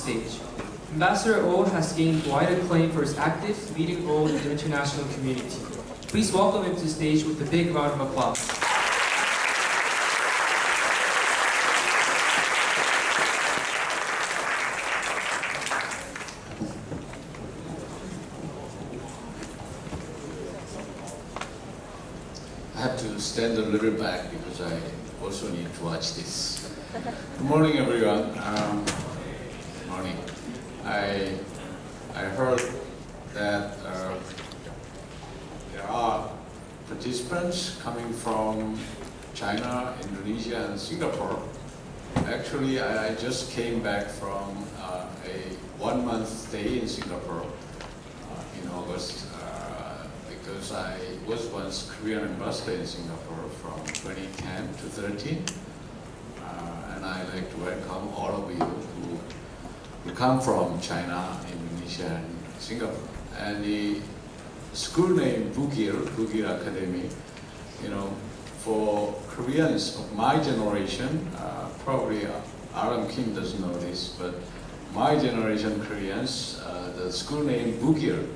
stage. Ambassador Oh has gained wide acclaim for his active, leading role in the international community. Please welcome him to the stage with a big round of applause. I have to stand a little back because I also need to watch this. Good morning, everyone. Morning. I heard that there are participants coming from China, Indonesia, and Singapore. Actually, I just came back from a 1-month stay in Singapore in August. Because I was once Korean ambassador in Singapore from 2010 to 13, and I'd like to welcome all of you who come from China, Indonesia, and Singapore. And the school name Bugil Academy, for Koreans of my generation, probably Aram Kim doesn't know this, but my generation Koreans, the school name Bugil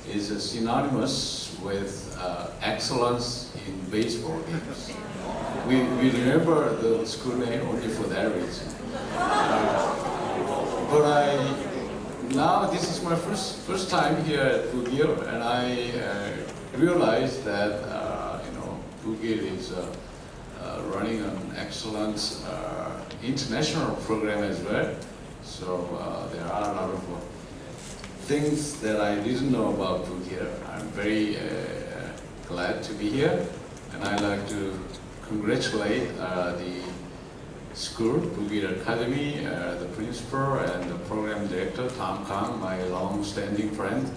is synonymous with excellence in baseball games. We remember the school name only for that reason. But now this is my first time here at Bugil, and I realized that Bugil is running an excellent international program as well. So there are a lot of things that I didn't know about Bugil. I'm very glad to be here, and I'd like to congratulate the school, Bugil Academy, the principal and the program director, Tam Kang, my long-standing friend,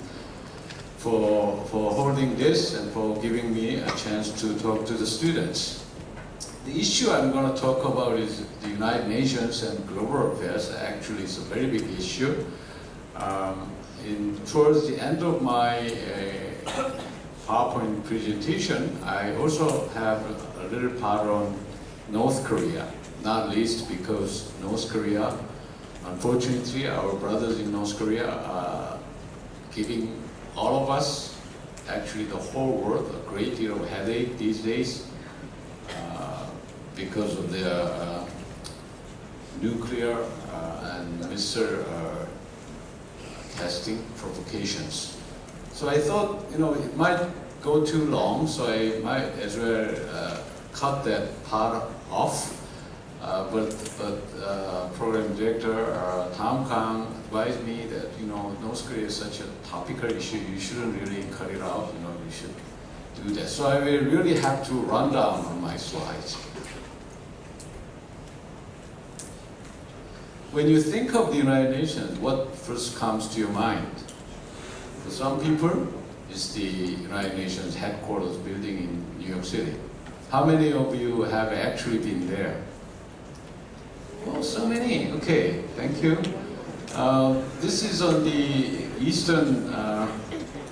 for holding this and for giving me a chance to talk to the students. The issue I'm going to talk about is the United Nations and global affairs. Actually, it's a very big issue. Towards the end of my PowerPoint presentation, I also have a little part on North Korea, not least because North Korea, unfortunately, our brothers in North Korea are giving all of us, actually the whole world, a great deal of headache these days because of their nuclear and missile testing provocations. So I thought, it might go too long, so I might as well cut that part off. But program director Tam Kang advised me that North Korea is such a topical issue. You shouldn't really cut it out. You should do that. So I will really have to run down on my slides. When you think of the United Nations, what first comes to your mind? For some people, it's the United Nations headquarters building in New York City. How many of you have actually been there? Oh, so many. Okay, thank you. This is on the eastern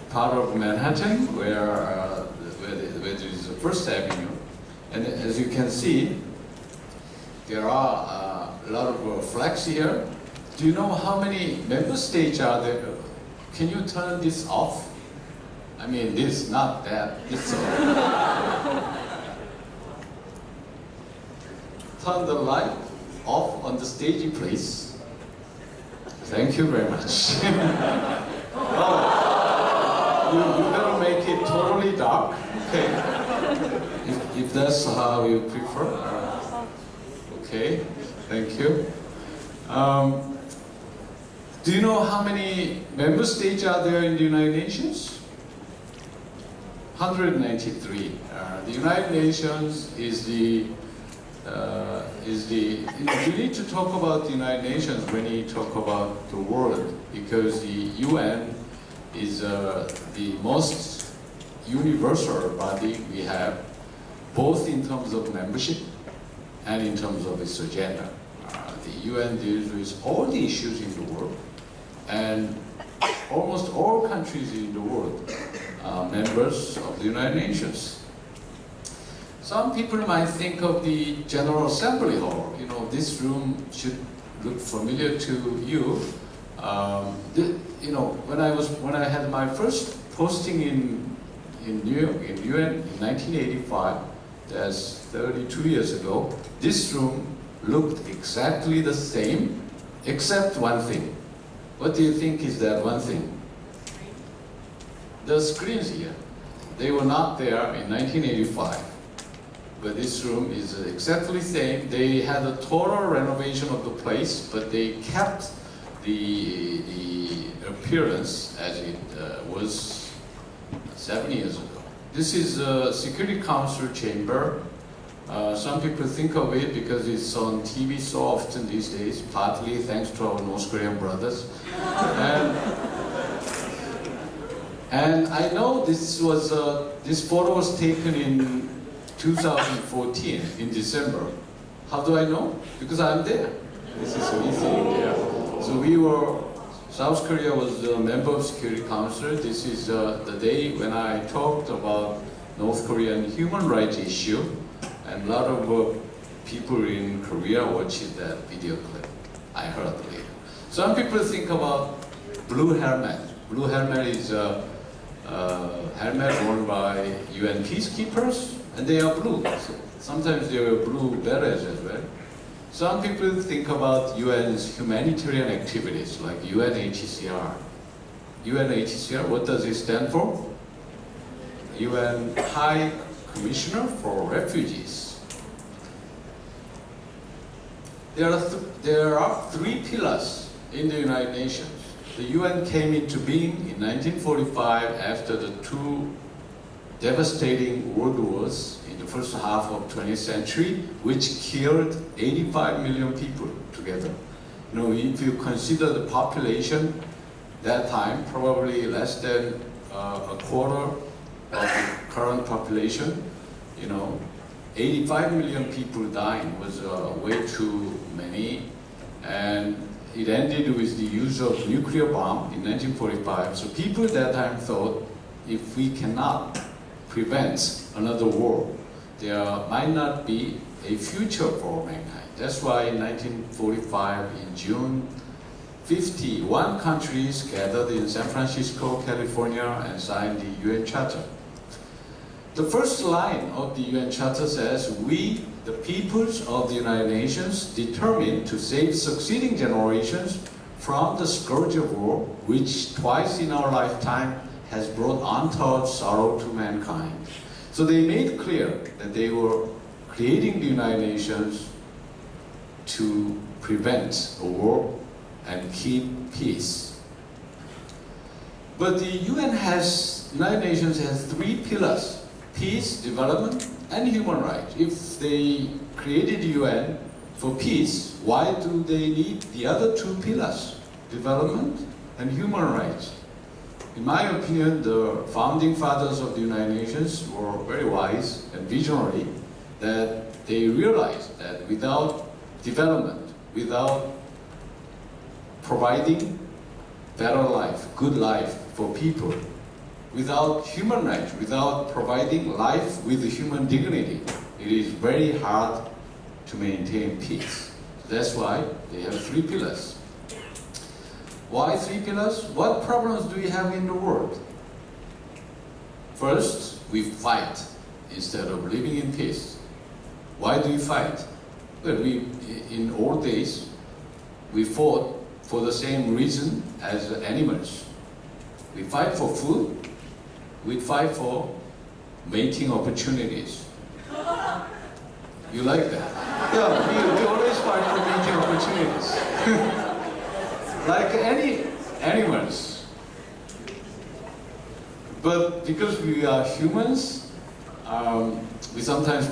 part of Manhattan, where there is the First Avenue. And as you can see, there are a lot of flags here. Do you know how many member states are there? Can you turn this off? I mean this, not that. This. Turn the light off on the stage, please. Thank you very much. Oh, you better make it totally dark. Okay. If that's how you prefer. Okay. Thank you. Do you know how many member states are there in the United Nations? 193. The United Nations is the you need to talk about the United Nations when you talk about the world, because the UN is the most universal body we have, both in terms of membership and in terms of its agenda. The UN deals with all the issues in the world, and almost all countries in the world are members of the United Nations. Some people might think of the General Assembly Hall. This room should look familiar to you. When I had my first posting in New York, in UN in 1985, that's 32 years ago, this room looked exactly the same, except one thing. What do you think is that one thing? The screens here. They were not there in 1985. But this room is exactly the same. They had a total renovation of the place, but they kept the appearance as it was 7 years ago. This is a Security Council chamber. Some people think of it because it's on TV so often these days, partly thanks to our North Korean brothers. And I know this photo was taken in 2014 in December. How do I know? Because I'm there. This is amazing. Yeah. So South Korea was a member of Security Council. This is the day when I talked about North Korean human rights issue, and a lot of people in Korea watched that video clip. I heard later. Some people think about blue helmet. Blue helmet is a helmet worn by UN peacekeepers, and they are blue. So sometimes they wear blue berets as well. Some people think about UN's humanitarian activities, like UNHCR. UNHCR, what does it stand for? UN High Commissioner for Refugees. There are three pillars in the United Nations. The UN came into being in 1945 after the two devastating world wars in the first half of 20th century, which killed 85 million people together. You know, if you consider the population that time, probably less than a quarter of the current population, 85 million people dying was way too many, and it ended with the use of nuclear bomb in 1945. So people at that time thought, if we cannot prevent another war, there might not be a future for mankind. That's why in 1945, in June, 51 countries gathered in San Francisco, California, and signed the UN Charter. The first line of the UN Charter says, "We, the peoples of the United Nations, determined to save succeeding generations from the scourge of war, which twice in our lifetime has brought untold sorrow to mankind." So they made clear that they were creating the United Nations to prevent a war and keep peace. But the United Nations has three pillars: peace, development, and human rights. If they created the UN for peace, why do they need the other two pillars, development and human rights? In my opinion, the founding fathers of the United Nations were very wise and visionary, that they realized that without development, without providing better life, good life for people, without human rights, without providing life with human dignity, it is very hard to maintain peace. That's why they have three pillars. Why three pillars? What problems do we have in the world? First, we fight instead of living in peace. Why do we fight? Well, in old days, we fought for the same reason as animals. We fight for food. We fight for mating opportunities. You like that? Yeah, we always fight for mating opportunities. Like any animals. But because we are humans, we sometimes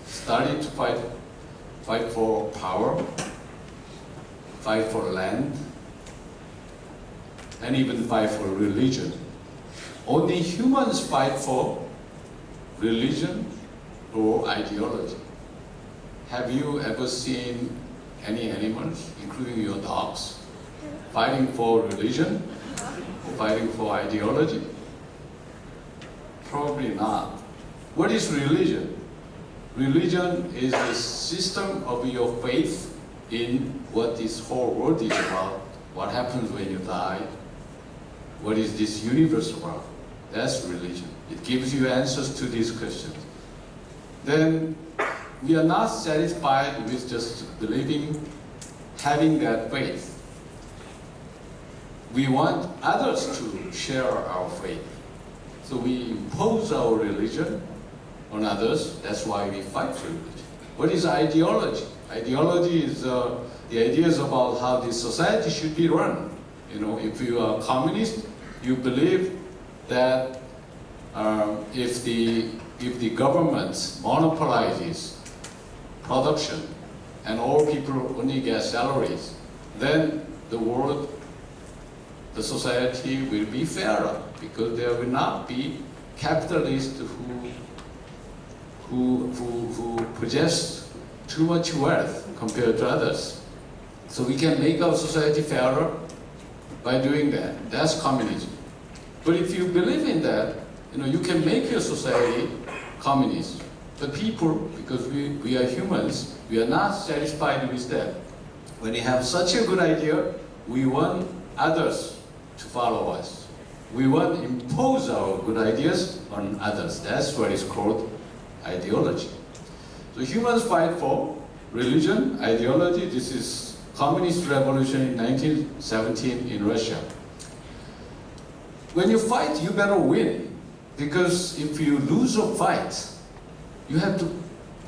started to fight for power, fight for land, and even fight for religion. Only humans fight for religion or ideology. Have you ever seen any animals, including your dogs, fighting for religion or fighting for ideology? Probably not. What is religion? Religion is the system of your faith in what this whole world is about, what happens when you die? What is this universe about? That's religion. It gives you answers to these questions. Then we are not satisfied with just believing, having that faith. We want others to share our faith. So we impose our religion on others. That's why we fight for religion. What is ideology? Ideology is the ideas about how the society should be run. You know, if you are communist, you believe that if the government monopolizes production and all people only get salaries, then the world, the society will be fairer, because there will not be capitalists who possess too much wealth compared to others. So we can make our society fairer by doing that. That's communism. But if you believe in that, you know, you can make your society communist. But people, because we are humans, we are not satisfied with that. When we have such a good idea, we want others to follow us. We want to impose our good ideas on others. That's what is called ideology. So humans fight for religion, ideology. This is communist revolution in 1917 in Russia. When you fight, you better win. Because if you lose a fight, you have to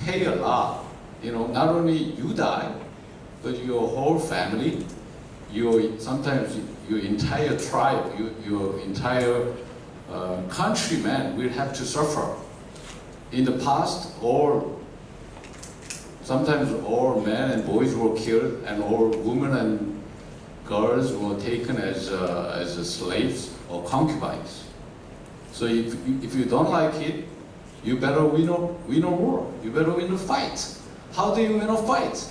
pay a lot. You know, not only you die, but your whole family, sometimes your entire tribe, your entire countrymen will have to suffer. In the past, sometimes all men and boys were killed, and all women and girls were taken as slaves or concubines. So if you don't like it, you better win a war. You better win a fight. How do you win a fight?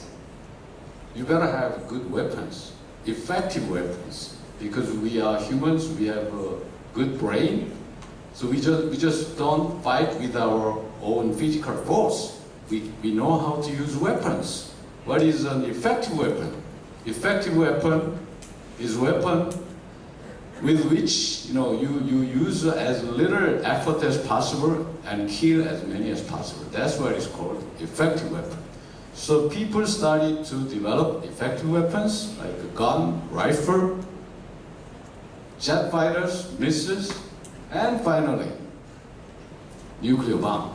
You better have good weapons, effective weapons, because we are humans. We have a good brain, so we just don't fight with our own physical force. We know how to use weapons. What is an effective weapon? Effective weapon is a weapon with which you use as little effort as possible and kill as many as possible. That's what is called effective weapon. So people started to develop effective weapons like a gun, rifle, jet fighters, missiles, and finally, nuclear bomb.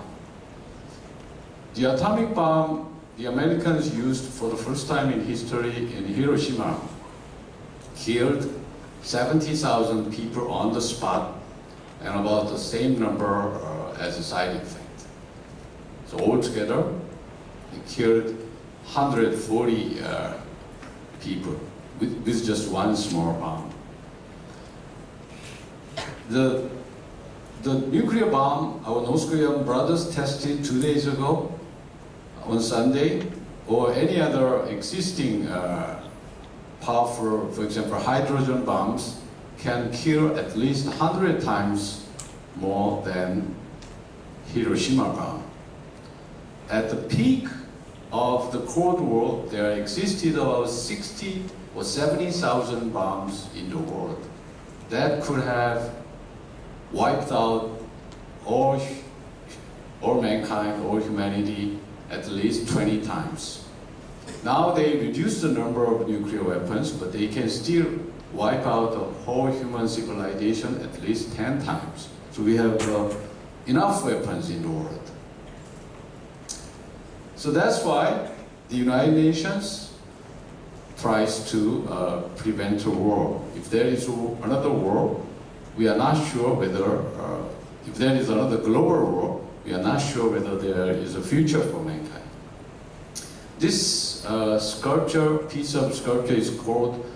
The atomic bomb the Americans used for the first time in history in Hiroshima killed 70,000 people on the spot, and about the same number as a side effect. So altogether, it killed 140 people with just one small bomb. The nuclear bomb our North Korean brothers tested 2 days ago on Sunday, or any other existing powerful, for example, hydrogen bombs, can kill at least 100 times more than Hiroshima bomb. At the peak of the Cold War, there existed about 60 or 70,000 bombs in the world that could have wiped out all mankind, all humanity, at least 20 times. Now they reduced the number of nuclear weapons, but they can still wipe out the whole human civilization at least 10 times. So we have enough weapons in the world. So that's why the United Nations tries to prevent a war. If there is another war, we are not sure whether, if there is another global war, we are not sure whether there is a future for mankind. This piece of sculpture is called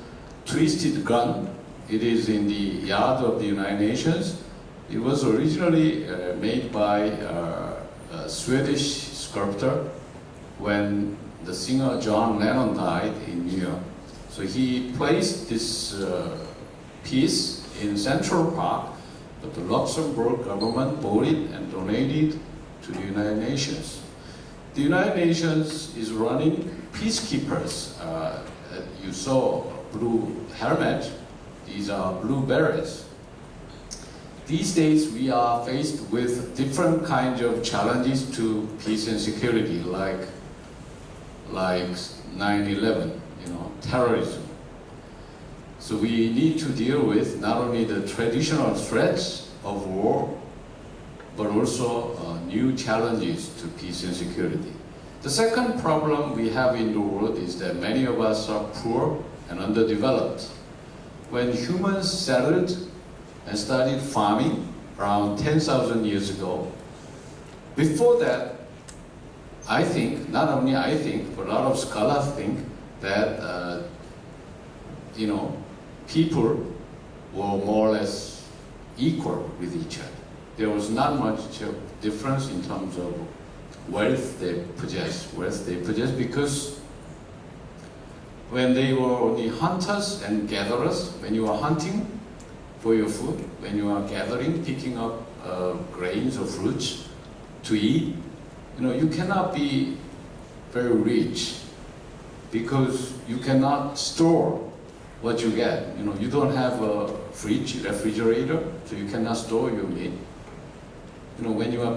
Twisted Gun. It is in the yard of the United Nations. It was originally made by a Swedish sculptor when the singer John Lennon died in New York. So he placed this piece in Central Park, but the Luxembourg government bought it and donated to the United Nations. The United Nations is running peacekeepers. You saw blue helmet. These are blue berets. These days, we are faced with different kinds of challenges to peace and security, like 9/11, terrorism. So we need to deal with not only the traditional threats of war, but also new challenges to peace and security. The second problem we have in the world is that many of us are poor and underdeveloped. When humans settled and started farming around 10,000 years ago, before that, I think, not only I think, but a lot of scholars think that, people were more or less equal with each other. There was not much difference in terms of wealth they possessed because when they were only hunters and gatherers, when you are hunting for your food, when you are gathering, picking up grains or fruits to eat, you cannot be very rich because you cannot store what you get. You don't have a fridge, refrigerator, so you cannot store your meat. When you are